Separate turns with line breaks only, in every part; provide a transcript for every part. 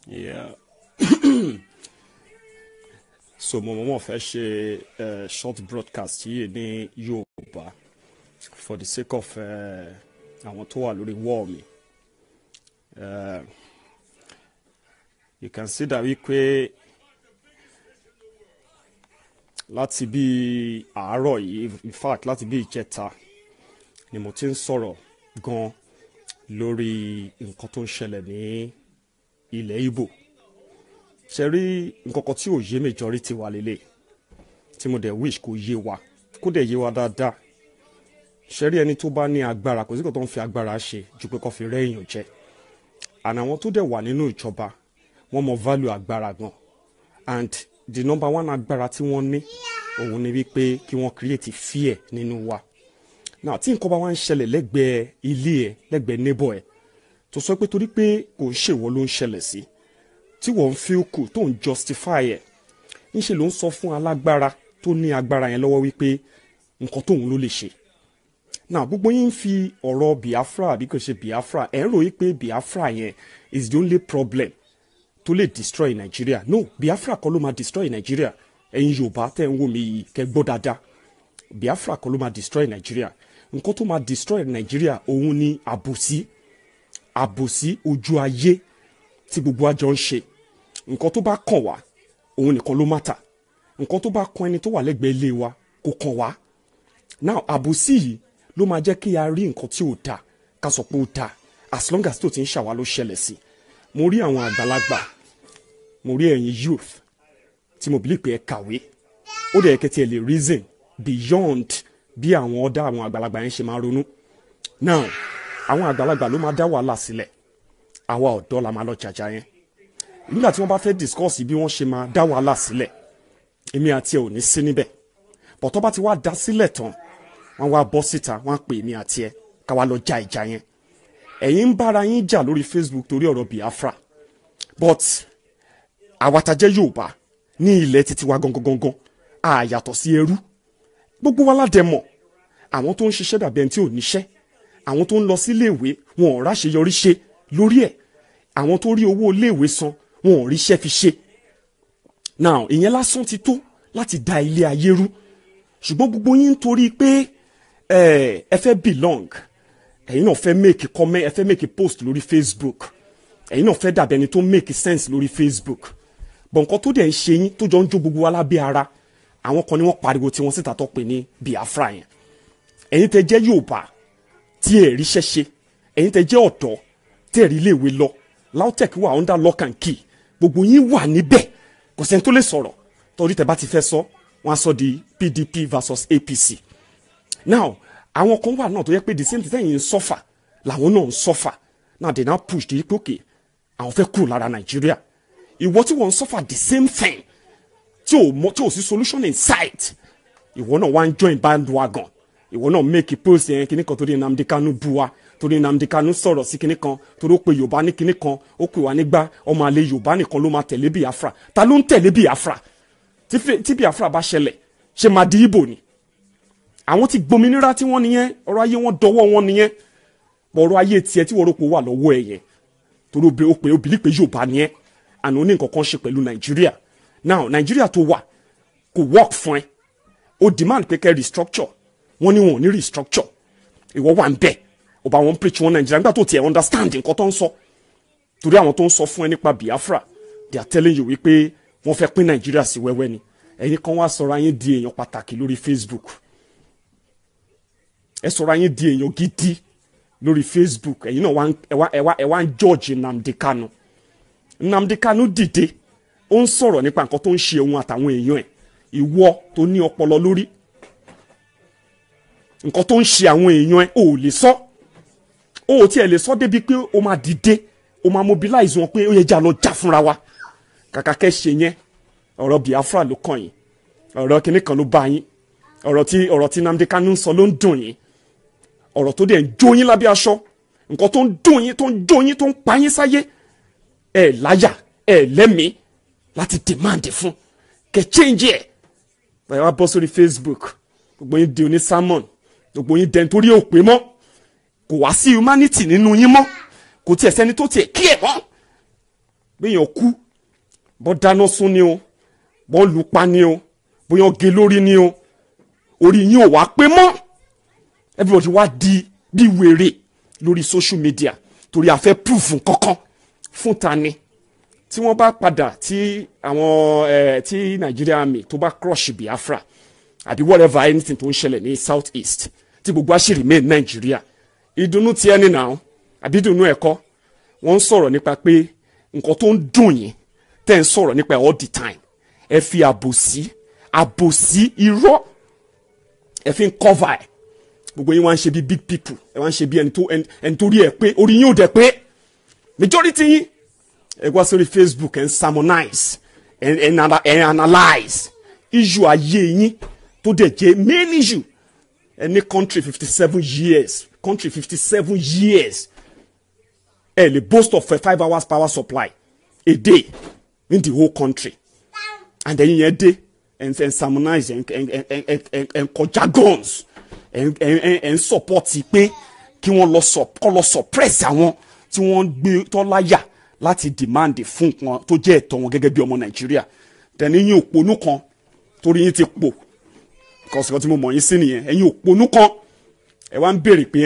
Yeah. So mo fẹ́ ṣe short broadcast yìí ní Yorùbá for the sake of àwọn tó wà lórí wall mi. You can see that wípé láti bí àárọ̀ yìí, in fact láti bí ìjẹta ni mo ti ń sọ̀rọ̀ gan lórí nǹkan tó ń ṣẹlẹ̀ ní ilẹ̀ Ìgbò. Ṣé rí nǹkan kan tí ò yé majority wa lélẹ̀ tí mo dẹ̀ wish kó yé wa, kó dẹ̀ yé wa dáadáa. Ṣé rí ẹni tó bá ní agbára, kò sí nǹkan tó ń fi agbára ṣe ju pé kó fi rẹ́ èèyàn jẹ. Àná àwọn tó dẹ̀ wà nínú ìjọba wọ́n mọ value agbára gan, and the number one agbára tí wọ́n ní òun ni wípé kí wọ́n create fear nínú wa. Now tí nǹkan bá wá ń ṣẹlẹ̀ lẹ́gbẹ̀ẹ́ ilé ẹ̀, lẹ́gbẹ̀ẹ́ neighbor ẹ̀, tó sọ pé torí pé kò ń ṣèwọ ló ń ṣẹlẹ̀ sí, tí wọ́n ń feel cool tó ń justify ẹ̀, ńṣe ló ń sọ fún alágbára tó ní agbára yẹn lọ́wọ́ wípé nǹkan tóun ló lè ṣe. Now gbogbo yín ń fi ọ̀rọ̀ Biafra àbí kò ṣe Biafra, ẹ̀ ń ròyìn pé Biafra yẹn is the only problem tó lè destroy Nigeria. No, Biafra kọ́ ló máa destroy Nigeria. Ẹ̀yin Yorùbá tẹ́ ń wò mí yìí kẹ́ gbọ́ dáadáa. Biafra kọ́ ló máa destroy Nigeria. Nǹkan tó máa destroy Nigeria òun ni àbòsí ojú ayé tí gbogbo àjọ ń ṣe. Nǹkan tó bá kàn wá òun nìkan ló matter. Nǹkan tó bá kàn ẹni tó wà lẹ́gbẹ̀ẹ́ ilé wa kò kàn wá. Now àbòsí yìí ló máa jẹ́ kí a rí nǹkan tí ò dáa ká sọ pé ó dáa, as long as tó ti ń ṣàwá ló ṣẹlẹ̀ sí. Mo rí àwọn àgbàlagbà, mo rí ẹ̀yin youth tí mo believe pé ẹ kàwé, ó dẹ̀ kẹ́ tí ẹ lè reason beyond bí àwọn ọ̀dà àwọn àgbàlagbà yẹn ṣe máa ronú. Now àwọn àgbàlagbà ló máa dá wàhálà sílẹ̀, àwa ọ̀dọ́ la máa lọ jàjà yẹn. Nígbà tí wọ́n bá fẹ́ discuss bí wọ́n ṣe máa dá wàhálà sílẹ̀, èmi àti ẹ ò ní sí níbẹ̀. But tó bá ti wá dá sílẹ̀ tán, wọ́n wá bọ́ síta, wọ́n á pè èmi àti ẹ ká wá lọ ja ìjà yẹn. Ẹ̀yin ń bára yín jà lórí Facebook torí ọ̀rọ̀ Biafra, but àwa tá jẹ́ Yorùbá ní ilẹ̀ títí wa gangan a yàtọ̀ sí ẹrú. Gbogbo wa ládẹ mọ̀, àwọn tó ń ṣiṣẹ́ dàbí ẹni tí ò níṣẹ́, àwọn tó ń lọ sí iléèwé wọn ò ráṣeyọrí ṣe lórí ẹ̀, àwọn tó rí owó iléèwé san wọn ò ríṣẹ́ fi ṣe. Now ìyẹn lásán ti tó láti da ilé ayé rú. Ṣùgbọ́n gbogbo yín torí pé ẹ fẹ́ belong, ẹ̀yin náà fẹ́ make comment, ẹ fẹ́ make post lórí Facebook, ẹ̀yin náà fẹ́ dàbí ẹni tó make sense lórí Facebook. But nǹkan tó dẹ̀ ń ṣe yín tó jọ ń jó gbogbo wa lábẹ́ ara, àwọn kan ni wọ́n pariwo tí wọ́n síta tó pè ní Biafra yẹn. Ẹ̀yin tẹ́ jẹ́ Yorùbá tí ẹ ríṣẹ́ ṣe, ẹ̀yin tẹ́ jẹ́ ọ̀dọ́ tí ẹ rí iléèwé lọ, LAUTECH wà under lock and key, gbogbo yín wà níbẹ̀, kò sẹ́ni tó lè sọ̀rọ̀ torí tẹ́ bá ti fẹ́ sọ wọ́n á sọ di PDP versus APC. Now àwọn kan wà náà tó yẹ pé the same thing ń suffer làwọn náà ń suffer. Now they now push the pé okay àwọn fẹ́ kúrò lára Nàìjíríà. Ìwọ tí wọ́n ń suffer the same thing tí ò sí solution in sight, ìwọ náà wá ń join bandwagon, ìwọ náà make a post yẹn kíní kan torí Nnamdi Kanu bú wa, torí Nnamdi Kanu sọ̀rọ̀ sí kíní kan, torí ó pe Yorùbá ní kíní kan, ó pè wá nígbà ọmọ àlè Yorùbá nìkan ló máa tẹ̀lé Biafra. Ta ló ń tẹ̀lé Biafra? Tí Biafra bá ṣẹlẹ̀ ṣe máa di Ìgbò ni. Àwọn tí gbòmìnira tí wọ́n nìyẹn, ọ̀rọ̀ ayé wọn dọwọ́ wọn nìyẹn. Ọ̀rọ̀ ayé tiẹ̀ tí wọ́n rò pé wà lọ́wọ́ ẹ̀ yẹn, torí ó pè ó bìlí pé Yorùbá ni ẹ́, àná ó ní nǹkan kan ṣe pẹ̀lú Nàìjíríà. Now Nàìjíríà tó wà kò work fún ẹ, ó demand pé kẹ́ restructure, wọ́n ní wọn ò ní restructure, ìwọ wà ń bẹ̀ ó bá wọn preach wọn Nàìjíríà nígbà tó tiẹ̀ understand nǹkan tó ń sọ. Torí àwọn tó ń sọ fún ẹ nípa Biafra, they are telling you wípé wọ́n fẹ́ pín Nàìjíríà sí wẹ́wẹ́ ni. Ẹ̀yin kan wá sọ̀rọ̀ ayé di èèyàn pàtàkì lórí Facebook, ẹ sọ̀rọ̀ ayé di èèyàn gidi lórí Facebook, ẹ̀yin náà ẹ wá ń judge Nnamdi Kanu. Nnamdi Kanu dìde ó ń sọ̀rọ̀ nípa nǹkan tó ń ṣe òun àtàwọn èèyàn ẹ̀. Ìwọ tó ní ọpọlọ lórí, nǹkan tó ń ṣe àwọn èèyàn ẹ̀ ò lè sọ, ó tiẹ̀ lè sọ débi pé ó máa dìde, ó máa mobilize wọn pé ó yẹ jà lọ jà fúnra wa. Kàkà kẹ́ ṣe yẹn, ọ̀rọ̀ Biafra ló kàn yín, ọ̀rọ̀ kìnnì kan ló bá yín, ọ̀rọ̀ tí Nnamdi Kanu ń sọ ló ń dùn yín, ọ̀rọ̀ tó dẹ̀ ń jó yín lábẹ́ aṣọ, nǹkan tó ń dùn yín, tó ń jó yín, tó ń pa yín sáyé, ẹ láyà, ẹ lẹ́mìí láti demand fún kẹ́ change ẹ̀. Báyọ̀ wá bọ́ sórí Facebook, gbogbo yín di oní sermon, gbogbo yín dẹ̀ nítorí òpè mọ́, kò wá sí humanity nínú yín mọ́, kò tiẹ̀ sẹ́ni tó tiẹ̀ kí ẹ̀ mọ́. béèyàn kú bọ́ dáná sun ni o bọ́ lù pa ni o bóyá gé lórí ni o orí yín ò wá pé mọ́ everybody wá di bí wèrè lórí social media torí a fẹ́ proof kankan fún ta ni tí wọ́n bá padà tí àwọn tí Nigeria Army tó bá crush Biafra àbí whatever anything tó ń ṣẹlẹ̀ ní South East tí gbogbo àṣírí remain Nigeria ìdùnnú ti ẹni náà àbí ìdùnnú ẹ̀kọ́ wọ́n ń sọ̀rọ̀ nípa pé nǹkan tó ń dùn yín tẹ́ ń sọ̀rọ̀ nípa all the time ẹ fi àbòsí irọ́ ẹ fi ń cover ẹ̀ gbogbo yín wá ń ṣe bí big people ẹ wá ń ṣe bí ẹni tó rí ẹ pé orí yín ò dẹ̀ pé majority yín ẹ wá sórí Facebook ẹ ń sermonize ẹ ń analyze issue ayé yín tó dẹ̀ jẹ́ main issue ẹ ní country 57 years ẹ lè boast of a 5 hours power supply a day in the whole country and then yẹn dé and sermonize and kọ jargons and support pé kí wọ́n lọ suppress àwọn tí wọ́n gbé tọ́láyà láti demand fún wọn tó jẹ́ ẹ̀tọ́ wọn gẹ́gẹ́ bí ọmọ Nàìjíríà tẹ̀lé yín òpònú kan torí yín ti pò kọ́sìkọ́ tí mo mọ̀ yín sí nìyẹn ẹ̀yin òpònú kan ẹ wá ń béèrè pé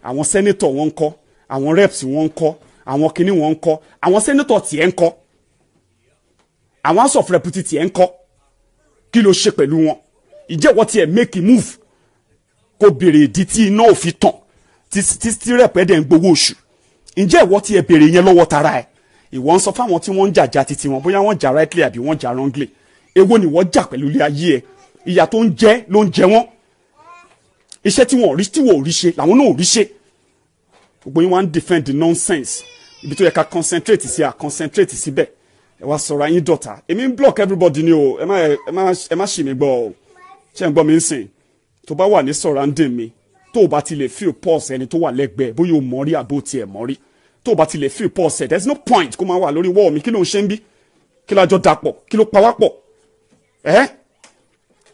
àwọn senator wọn ń kọ́ àwọn reps wọn ń kọ́ àwọn kinní wọn ń kọ́ àwọn senator tiẹ̀ ń kọ́ àwọn house of representatives tiẹ̀ ń kọ́ kí ló ṣe pẹ̀lú wọn ìjẹ́wọ́ tiẹ̀ make a move kó béèrè ìdí tí iná ò fi tàn tí rep ẹ̀dẹ̀ ń gbowó oṣù ǹjẹ́ ìwọ tiẹ̀ béèrè yẹn lọ́wọ́ tara ẹ̀ ìwọ ń sọ fáwọn tí wọ́n ń jàjà títí wọn bóyá wọ́n jà rightly àbí wọ́n jà wrongly èwo ni wọ́n jà pẹ̀lú ilé ayé ẹ̀ ìyà tó ń jẹ ló ń jẹ wọ́n iṣẹ́ tí wọ́n ò rí ṣe làwọn náà ò rí ṣe gbogbo yín wá ń defend the nonsense ibi tó yẹ ká concentrate sí concentrate síbẹ̀ ẹ wá sọ̀rọ̀ ayín dọ̀tà èmi ń block everybody ni o ẹ má ṣì mí gbọ́ o ṣé ń gbọ́ mi ń sìn tó bá wà ní surrounding mi tó o bá ti lè feel pulse ẹni tó wà lẹ́gbẹ̀ẹ́ bóyá o mọ̀ rí àbó tiẹ̀ mọ̀ rí tó o bá ti lè feel pulse there is no point kó máa wà lórí wall mi kí ló ń ṣe ń bí kí lájọ dapọ̀ kí ló pa wá pọ̀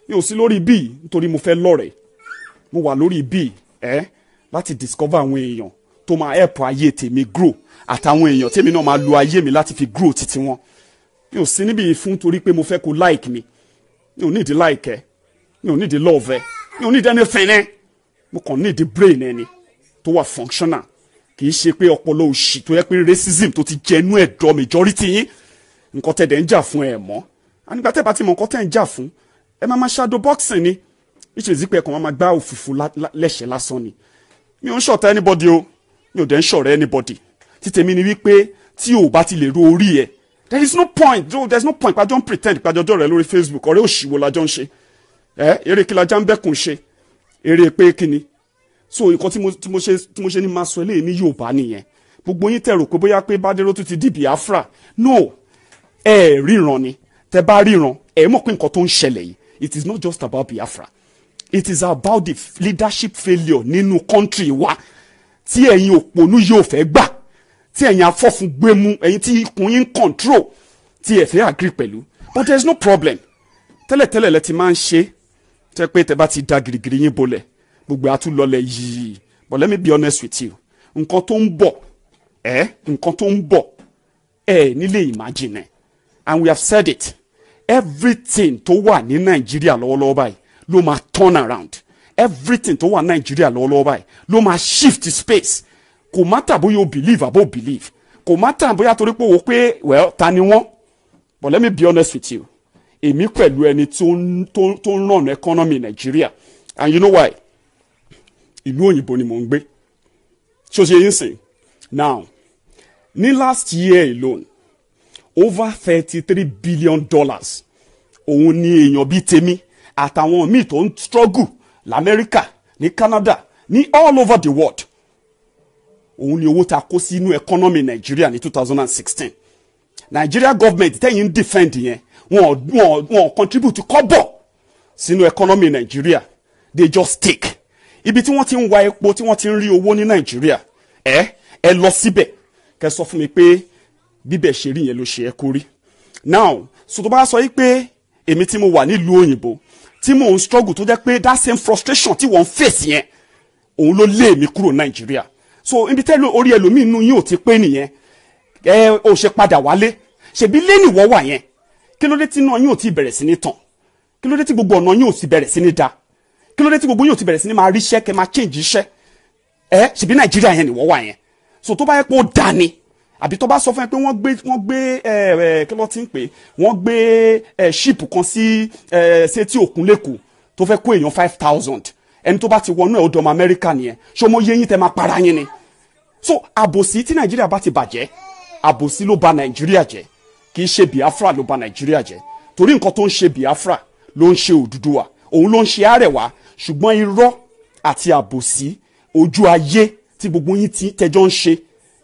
mi ò sí lórí bíi nítorí mo fẹ́ lọ́rẹ̀ẹ́ mo wà lórí bíi láti discover àwọn èèyàn tó máa help ayé tèmi grow àtàwọn èèyàn tèmi náà máa lo ayé mi láti fi grow títí wọn mi ò sí níbi fún torí pé mo fẹ́ kó like mi mi ò need like ẹ mi ò need love ẹ mi ò need anything ẹ mo kàn need brain ẹni tó wà functional kì í ṣe pé ọpọlọ òṣì tó yẹ pé racism tó ti jẹnu ẹ̀dọ̀ majority yín nǹkan tẹ̀ dẹ̀ ń jà fún ẹ mọ́ ànígbà tẹ́ bá ti mọ nǹkan tẹ́ ń jà fún ẹ máa shadow boxing ni ìṣèlú pé ẹ̀kan máa gbá òfùfù lẹ́sẹ̀ lásán ni mi ò ń ṣọ̀tá anybody o mi ò dẹ̀ ń ṣọ̀rẹ́ anybody títẹ̀mí ni wípé tí o bá ti lè ro orí ẹ there is no point pàjọ́ ń pretend pàjọ́jọ́ rẹ lórí Facebook ọ̀rẹ́ òṣìwò lájọ́ ń ṣe eré kí lajá ń bẹ́kùn ṣe eré pé kíni so nǹkan tí mo ṣe ní máa sọ eléyìí ní Yorùbá nìyẹn gbogbo yín tẹ̀ rò pé bóyá pé Bádéró tún ti di Biafra no ríran ni tẹ bá ríran mọ̀ pé nǹkan tó ń ṣẹlẹ̀ yìí it is not just about Biafra it is about the leadership failure nínú country wa tí ẹ̀yin òpònú yóò fẹ́ gbà tí ẹ̀yin afọ́fun gbémú ẹ̀yin tí ikùn yín control tí ẹ fẹ́ agree pẹ̀lú but there is no problem tẹ́lẹ̀tẹ́lẹ̀ lẹ ti máa ń ṣe tẹ́ pé tẹ́ bá ti da gìrìgìrì yín bolẹ̀ gbogbo àtúlọlẹ̀ yìí but let me be honest with you nǹkan tó ń bọ̀ nílé imagine and we have said it everything tó wà ní Nàìjíríà lọ́wọ́lọ́wọ́ báyìí ló máa turn around everything tó wà Nàìjíríà lọ́wọ́lọ́wọ́ báyìí ló máa shift space kò matter bóyá o believe àbó believe kò matter bóyá torí pé o pé well ta ni wọ́n but let me be honest with you èmi pẹ̀lú ẹni tó ń run economy Nàìjíríà and you know why ìlú òyìnbó ni mò ń gbé ṣó ṣe yín sìn now ní last year alone over $33 billion òun ni èèyàn bíi tèmi àtàwọn míì tó ń struggle l'Amẹ́ríkà ní Canada ní all over the world òun ni owó ta kó sínú economy Nigeria ní 2016 Nigeria government tẹ́yìn defend yẹn wọ́n contribute kọ́bọ̀ sínú economy Nigeria they just take ibi tí wọ́n ti ń wa epo tí wọ́n ti ń rí owó ní Nigeria ẹ lọ síbẹ̀ kẹ́ sọ fún mi pé bíbẹ̀ ṣe rí yẹn ló ṣe ẹ kó rí now so tó bá sọ yìí pé èmi tí mo wà nílùú òyìnbó tí mò ń struggle tó jẹ́ pé that same frustration tí wọ́n face yẹn òun ló lé mi kúrò Nàìjíríà so ibi tẹ́lẹ̀ orí ẹlòmíì inú yín ò ti pé nìyẹn ó ṣe padà wálé ṣebí lé nìwọ wà yẹn kí ló dé tí iná yín ò ti bẹ̀rẹ̀ sí ní tàn kí ló dé tí gbogbo ọ̀nà yín ò ti bẹ̀rẹ̀ sí ní da kí ló dé tí gbogbo yín ò ti bẹ̀rẹ̀ sí ní máa ríṣẹ́ kẹ́ máa change iṣẹ́ ṣebí Nàìjíríà yẹn nìwọ wà yẹn so tó bá yẹ pé ó da ni àbí tó bá sọ fún ẹ pé wọ́n gbé kí ló ti ń pè wọ́n gbé ship kan sí etí òkun lẹ́kọ̀ọ́ tó fẹ́ kó èèyàn 5,000 ẹni tó bá ti wọnú ẹ̀ ó dọ̀mọ Amẹ́ríkà nìyẹn ṣé ọmọ yẹ́yìn tẹ́ máa para yín ni so àbòsí tí Nàìjíríà bá ti bàjẹ́ àbòsí ló bà Nàìjíríà jẹ́ kì í ṣe Biafra ló bà Nàìjíríà jẹ́ torí nǹkan tó ń ṣe Biafra ló ń ṣe Odùduwà òun ló ń ṣe Àrẹwà ṣùgbọ́n irọ́ àti àbòsí ojú ayé tí gbogbo yín tẹjọ́ ń ṣe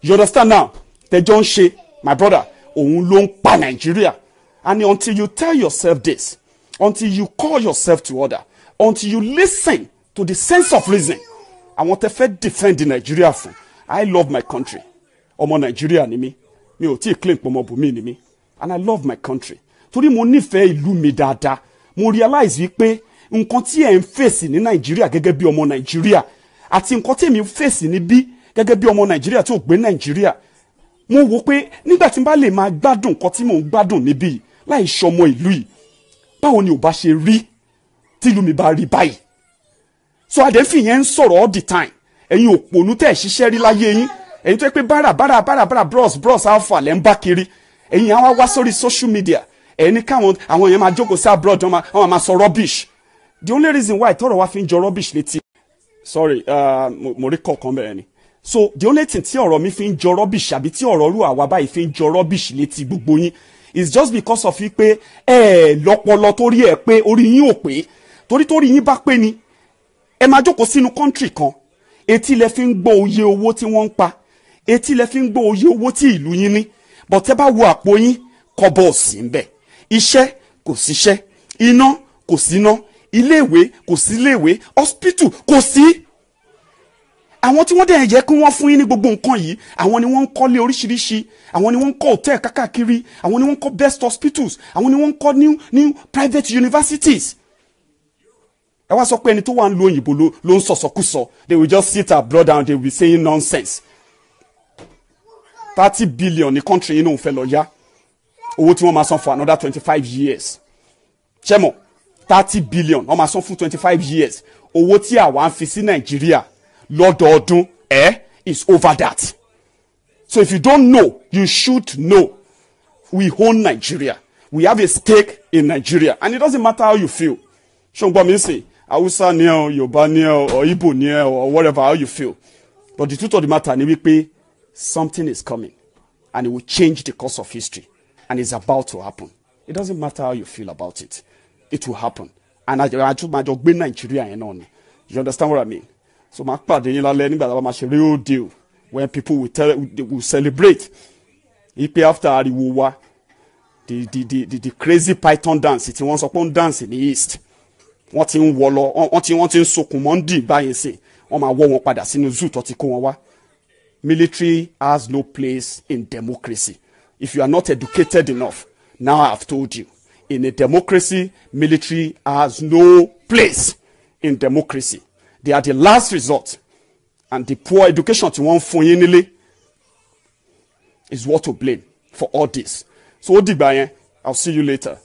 you understand now tẹjọ́ ń ṣe my brother òun ló ń pa Nàìjíríà and until you tell yourself this until you call yourself to order until you listen to the sense of reason àwọn tẹ́ fẹ́ defend Nàìjíríà fún I love my country ọmọ Nàìjíríà ni mí mi ò tí ì claim pé ọmọ bùnmí ni mí and I love my country torí mo nífẹ̀ẹ́ ìlú mi dáadáa mo realize wípé nǹkan tí ẹ̀ ń fèsì ní Nàìjíríà gẹ́gẹ́ bí ọmọ Nàìjíríà àti nǹkan tí èmi ń fèsì níbí gẹ́gẹ́ bí ọmọ Nàìjíríà tí ò gbé Nàìjíríà mo wò pé nígbà tí n bá lè máa gbádùn nǹkan tí mò ń gbádùn níbí láì ṣọmọ ìlú yìí báwo ni ò bá ṣe rí tí ìlú mi bá rí báyìí so àdẹ́fì yẹn ń sọ̀rọ̀ all the time ẹ̀yin òpònú tẹ̀ ṣiṣẹ́ rí láyé yín ẹ̀yin tó yẹ pé bára bros alpha lẹ́ ń bá kiri ẹ̀yin àwọn wá sórí social media ẹ̀yin ní káwọn àwọn yẹn máa jókòó sí abroad wọn máa sọ rubbish the only reason why tọ́rọ̀ wá fi ń jọ rubbish létí sorry mo rí kọ̀ọ̀kan bẹ̀rẹ̀ ni so the only thing tí ọ̀rọ̀ mi fi ń jọ rubbish àbí tí ọ̀rọ̀ rú àwa báyìí fi ń jọ rubbish létí gbogbo yín is just because of wípé lọ́pọlọ torí ẹ̀ pé orí yín ò pé torí yín bá pé ni ẹ máa jókòó sínú country kan etí lẹ fi ń gbọ́ oye owó tí wọ́n ń pa etí lẹ fi ń gbọ́ oye owó tí ìlú yín ní but tẹ́ bá wo àpò yín kọ́bọ̀ sí ń bẹ̀ iṣẹ́ kò síṣẹ́ iná kò síná iléèwé kò sí iléèwé hospital kò sí àwọn tí wọ́n dẹ̀ yẹ kí wọ́n fún yín ní gbogbo nǹkan yìí àwọn ni wọ́n ń kọ́lé oríṣiríṣi àwọn ni wọ́n ń kọ́ hòtẹ́ẹ̀ kákàkiri àwọn ni wọ́n ń kọ́ best hospitals àwọn ni wọ́n ń kọ́ new private universities ẹ wá sọ pé ẹni tó wà ń lo òyìnbó ló ń sọ̀sọ̀kúsọ they will just sit abroad and they will be saying nonsense 30 billion ní country yìí náà ń fẹ́ lọ yá owó tí wọ́n máa san for another 25 years ṣẹ́mọ̀ 30 billion wọ́n máa san fún 25 years owó tí àwa ń fi sí Nàìjíríà lọ́dọọdún is over that so if you don't know you should know we own Nigeria we have a stake in Nigeria and it doesn't matter how you feel ṣùgbọ́n mi sìn Hausa ni ẹ Yorùbá ni ẹ or Igbo ni ẹ or whatever how you feel but the truth of the matter ni wípé something is coming and it will change the course of history and it's about to happen it doesn't matter how you feel about it it will happen and àjọ gbé Nigeria yẹn náà ni you understand what I mean so máa pàdé yín lálẹ́ nígbà tí wọ́n máa ṣe real deal when people will celebrate ipe after ariwo wa the crazy python dance tí wọ́n sọ pé ń dance ní east wọ́n ti ń wọ lọ wọ́n ti ń sokùn mọ́ndì báyìí sí wọ́n máa wọ́ wọn padà sínú zoo tó ti kó wọn wá military has no place in democracy if you are not educated enough now I have told you in a democracy military has no place in democracy they are the last resort and the poor education tí wọ́n fún yín nílé is what to blame for all this so ó dìgbà yẹn I'll see you later.